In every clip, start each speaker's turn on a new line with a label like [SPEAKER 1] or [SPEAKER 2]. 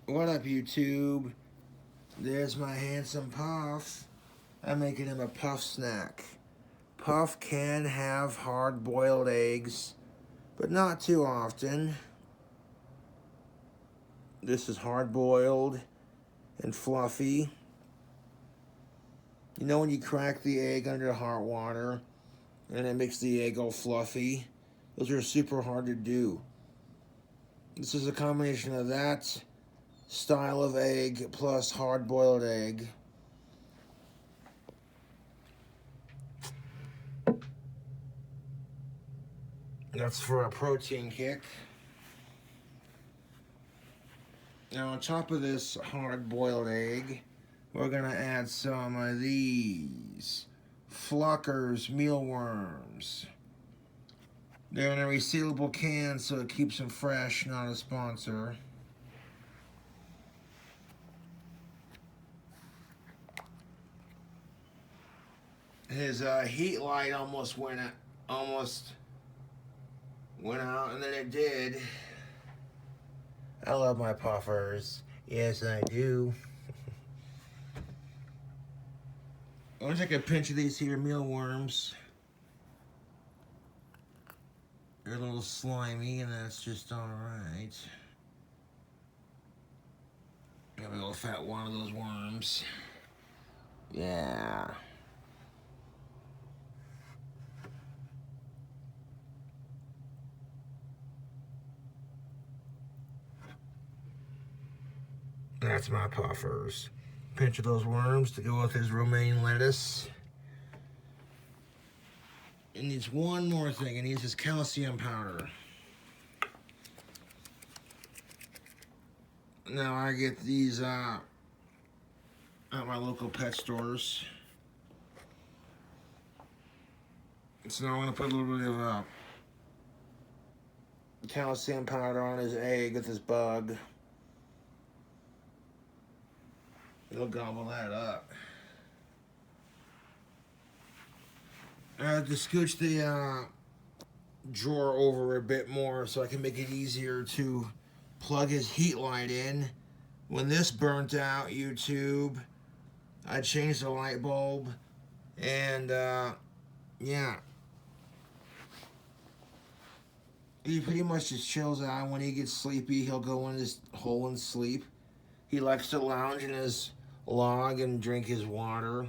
[SPEAKER 1] What up, YouTube? There's my handsome Puff. I'm making him a Puff snack. Puff can have hard-boiled eggs, but not too often. This is hard-boiled and fluffy. You know when you crack the egg under hot water and it makes the egg all fluffy? Those are super hard to do. This is a combination of that style of egg plus hard-boiled egg. That's for a protein kick. Now on top of this hard-boiled egg, we're gonna add some of these Fluckers mealworms. They're in a resealable can so it keeps them fresh, not a sponsor. His heat light almost went out, and then it did. I love my puffers. Yes, I do. I'm gonna take a pinch of these here mealworms. They're a little slimy, and that's just alright. Got a little fat one of those worms. Yeah. That's my puffers. Pinch of those worms to go with his romaine lettuce. It needs one more thing. It needs his calcium powder. Now I get these at my local pet stores. So now I'm gonna put a little bit of calcium powder on his egg with this bug. It'll gobble that up. I have to scooch the drawer over a bit more so I can make it easier to plug his heat light in. When this burnt out, YouTube, I changed the light bulb, and yeah. He pretty much just chills out. When he gets sleepy, he'll go in his hole and sleep. He likes to lounge in his log and drink his water.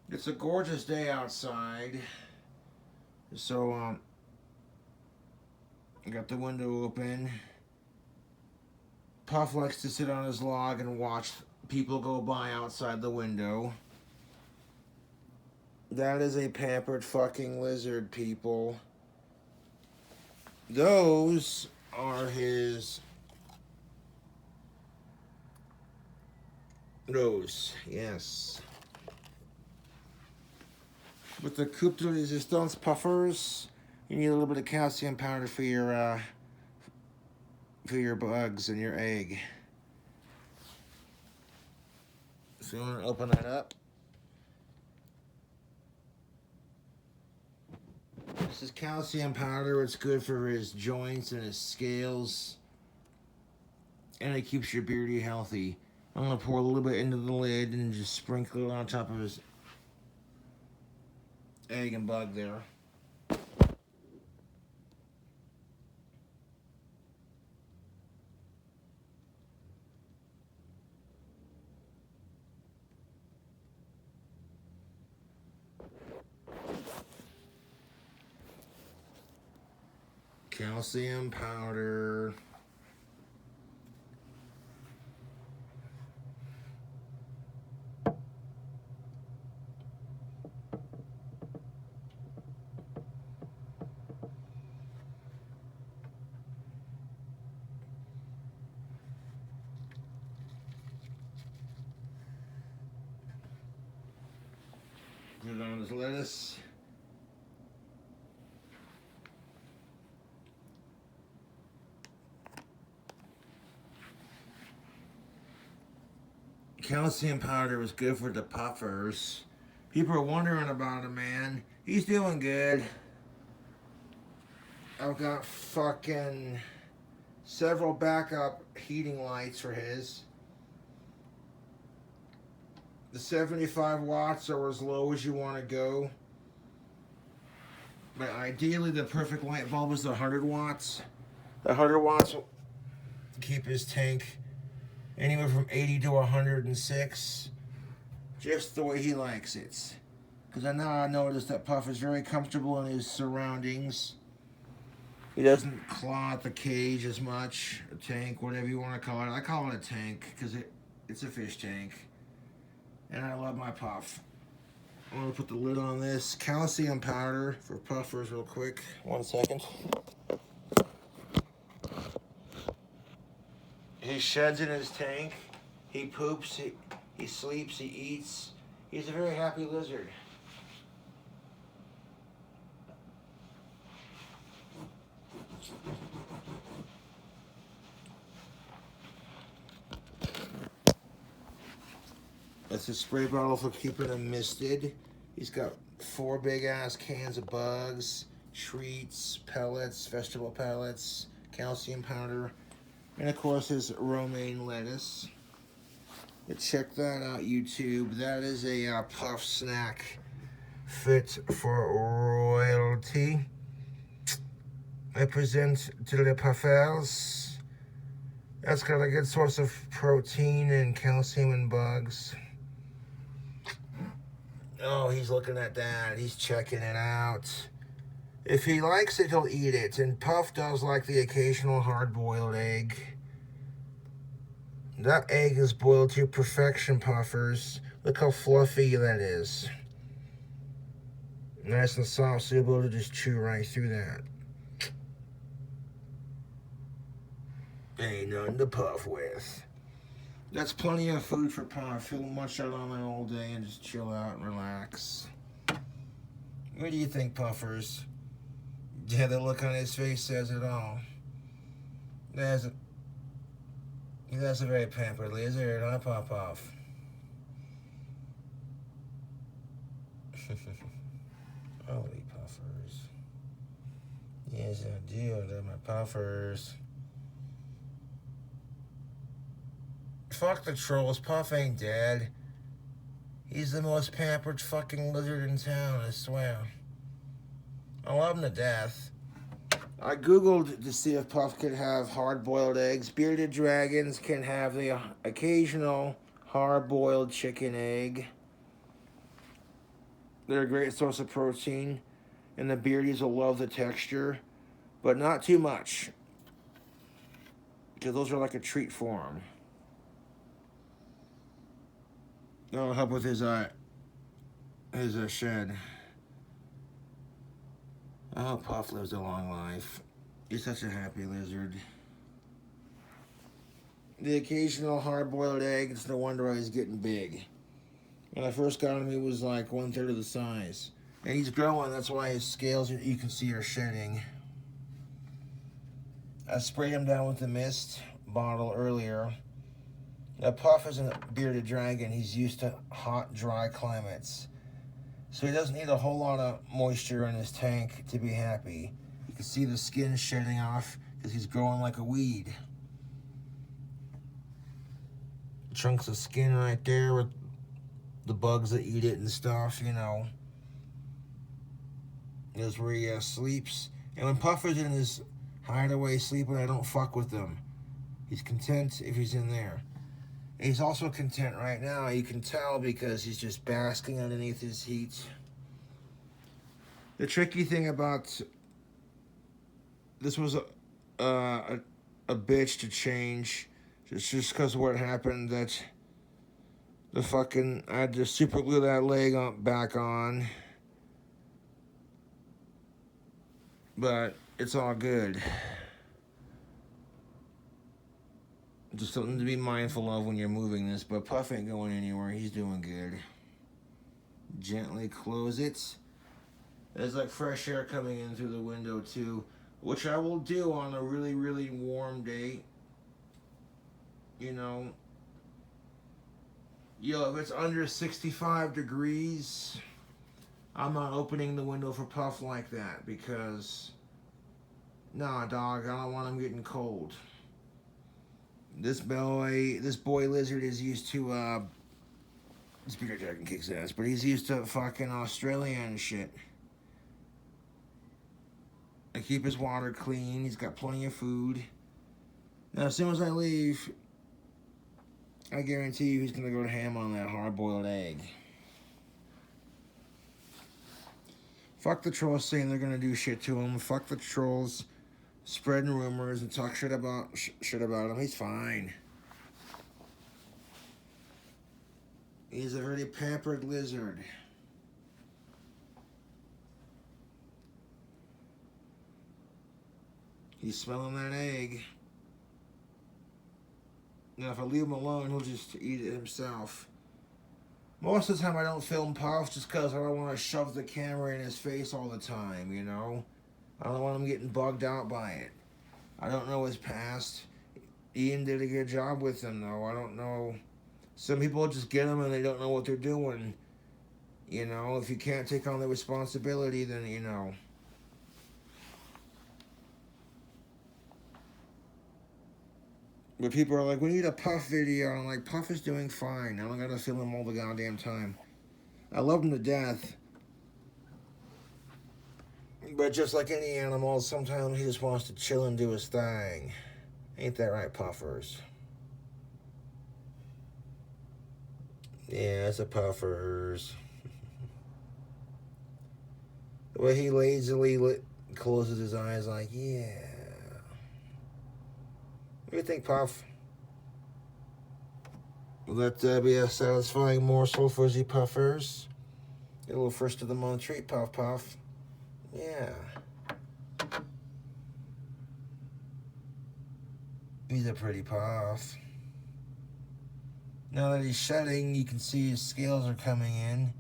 [SPEAKER 1] It's a gorgeous day outside. So, I got the window open. Puff likes to sit on his log and watch people go by outside the window. That is a pampered fucking lizard, people. Those are his... Those, yes. With the coupe de resistance puffers, you need a little bit of calcium powder for your bugs and your egg. So you want to open that up. This is calcium powder. It's good for his joints and his scales, and it keeps your beardy healthy. I'm gonna pour a little bit into the lid and just sprinkle it on top of his egg and bug there. Calcium powder. Put it on his lettuce. Calcium powder was good for the puffers. People are wondering about him, man. He's doing good. I've got fucking several backup heating lights for his. The 75 watts are as low as you want to go. But ideally, the perfect light bulb is the 100 watts. The 100 watts will keep his tank anywhere from 80 to 106. Just the way he likes it. Because I noticed that Puff is very comfortable in his surroundings. He doesn't claw at the cage as much. A tank, whatever you want to call it. I call it a tank because it's a fish tank. And I love my Puff. I'm going to put the lid on this. Calcium powder for puffers real quick. 1 second. He sheds in his tank. He poops. He sleeps. He eats. He's a very happy lizard. That's a spray bottle for keeping him misted. He's got 4 big ass cans of bugs, treats, pellets, vegetable pellets, calcium powder, and of course his romaine lettuce. Check that out, YouTube. That is a Puff snack fit for royalty. I present to the Puffers. That's got a good source of protein and calcium and bugs. Oh, he's looking at that. He's checking it out. If he likes it, he'll eat it. And Puff does like the occasional hard-boiled egg. That egg is boiled to perfection, Puffers. Look how fluffy that is. Nice and soft, so you'll be able to just chew right through that. Ain't nothing to puff with. That's plenty of food for Puff. He'll munch out on it all day and just chill out and relax. What do you think, Puffers? Yeah, the look on his face says it all. That's a very pampered lizard, huh, Puff? Holy Puffers. Yes, I do. They're my Puffers. Fuck the trolls. Puff ain't dead. He's the most pampered fucking lizard in town, I swear. I love him to death. I googled to see if Puff could have hard-boiled eggs. Bearded dragons can have the occasional hard-boiled chicken egg. They're a great source of protein, and the beardies will love the texture, but not too much, because those are like a treat for them. That'll help with his shed. I hope Puff lives a long life. He's such a happy lizard. The occasional hard-boiled egg, it's no wonder why he's getting big. When I first got him, he was like 1/3 of the size. And he's growing, that's why his scales, you can see, are shedding. I sprayed him down with the mist bottle earlier. Now, Puff isn't a bearded dragon. He's used to hot, dry climates. So he doesn't need a whole lot of moisture in his tank to be happy. You can see the skin shedding off because he's growing like a weed. Chunks of skin right there with the bugs that eat it and stuff, you know. That's where he sleeps. And when Puff is in his hideaway sleeping, I don't fuck with him. He's content if he's in there. And he's also content right now. You can tell because he's just basking underneath his heat. The tricky thing about this was a bitch to change. Just because of what happened, that I had to super glue that leg back on. But it's all good. Just something to be mindful of when you're moving this. But Puff ain't going anywhere. He's doing good. Gently close it. There's like fresh air coming in through the window too, which I will do on a really, really warm day. You know, if it's under 65 degrees, I'm not opening the window for Puff like that because, nah, dog, I don't want him getting cold. This boy lizard is used to, Speeder Dragon kicks ass, but he's used to fucking Australia and shit. I keep his water clean. He's got plenty of food. Now, as soon as I leave, I guarantee you he's going to go to ham on that hard-boiled egg. Fuck the trolls saying they're going to do shit to him. Fuck the trolls spreading rumors and talk shit about him. He's fine. He's a very pampered lizard. He's smelling that egg. Now, if I leave him alone, he'll just eat it himself. Most of the time, I don't film Puff just because I don't want to shove the camera in his face all the time, you know? I don't want him getting bugged out by it. I don't know his past. Ian did a good job with him, though. I don't know. Some people just get him and they don't know what they're doing. You know, if you can't take on the responsibility, then, you know. But people are like, we need a Puff video. I'm like, Puff is doing fine. I don't gotta film him all the goddamn time. I love him to death. But just like any animal, sometimes he just wants to chill and do his thing. Ain't that right, Puffers? Yeah, it's a Puffers. The way he lazily closes his eyes like, yeah. What do you think, Puff? Will that be a satisfying morsel for the Puffers? A little first of the month treat, Puff Puff. Yeah. He's a pretty Puff. Now that he's shedding, you can see his scales are coming in.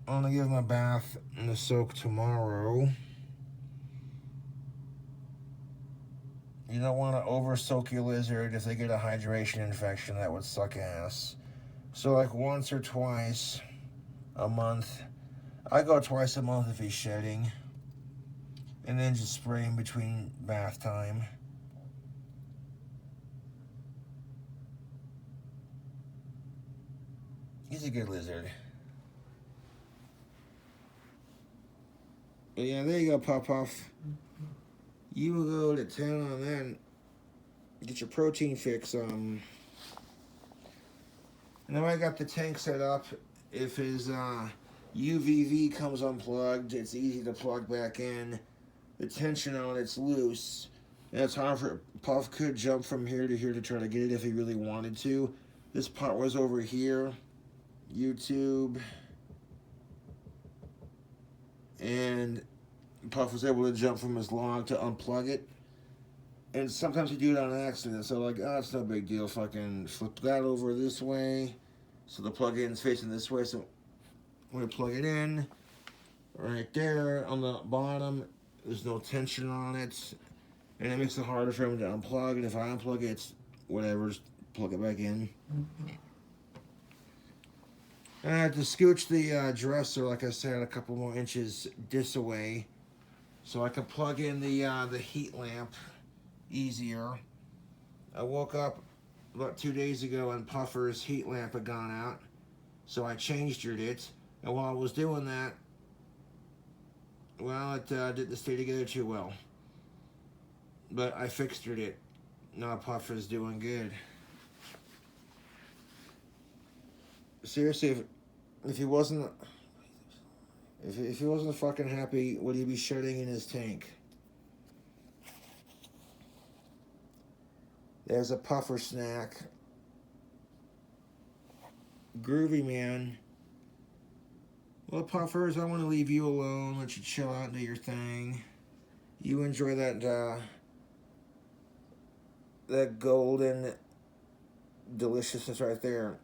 [SPEAKER 1] I'm gonna give him a bath and a soak tomorrow. You don't want to over-soak your lizard if they get a hydration infection. That would suck ass. So like once or twice a month. I go twice a month if he's shedding. And then just spray him between bath time. He's a good lizard. But yeah, there you go, Puff Puff. You will go to town on that. Get your protein fix. And then I got the tank set up. If his UVV comes unplugged, it's easy to plug back in. The tension on it's loose. And it's hard for Puff could jump from here to try to get it if he really wanted to. This part was over here. YouTube. And Puff was able to jump from his log to unplug it. And sometimes you do it on accident. So like, oh, it's no big deal. Fucking flip that over this way. So the plug-in's facing this way. So I'm going to plug it in. Right there on the bottom. There's no tension on it. And it makes it harder for him to unplug. And if I unplug it, it's whatever. Just plug it back in. And I had to scooch the dresser, like I said, a couple more inches this away. So I could plug in the heat lamp easier. I woke up about 2 days ago and Puffer's heat lamp had gone out. So I changed it. And while I was doing that, well, it didn't stay together too well. But I fixed it. Now Puffer's doing good. Seriously, if he wasn't... If he wasn't fucking happy, would he be shedding in his tank? There's a Puffer snack. Groovy, man. Well, Puffers, I want to leave you alone. Let you chill out and do your thing. You enjoy that golden deliciousness right there.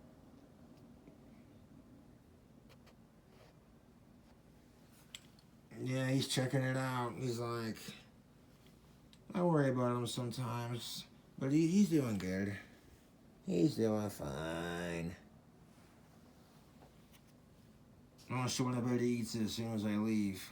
[SPEAKER 1] Yeah, he's checking it out. He's like, I worry about him sometimes. But he's doing good. He's doing fine. I'm gonna show what I bet he eats as soon as I leave.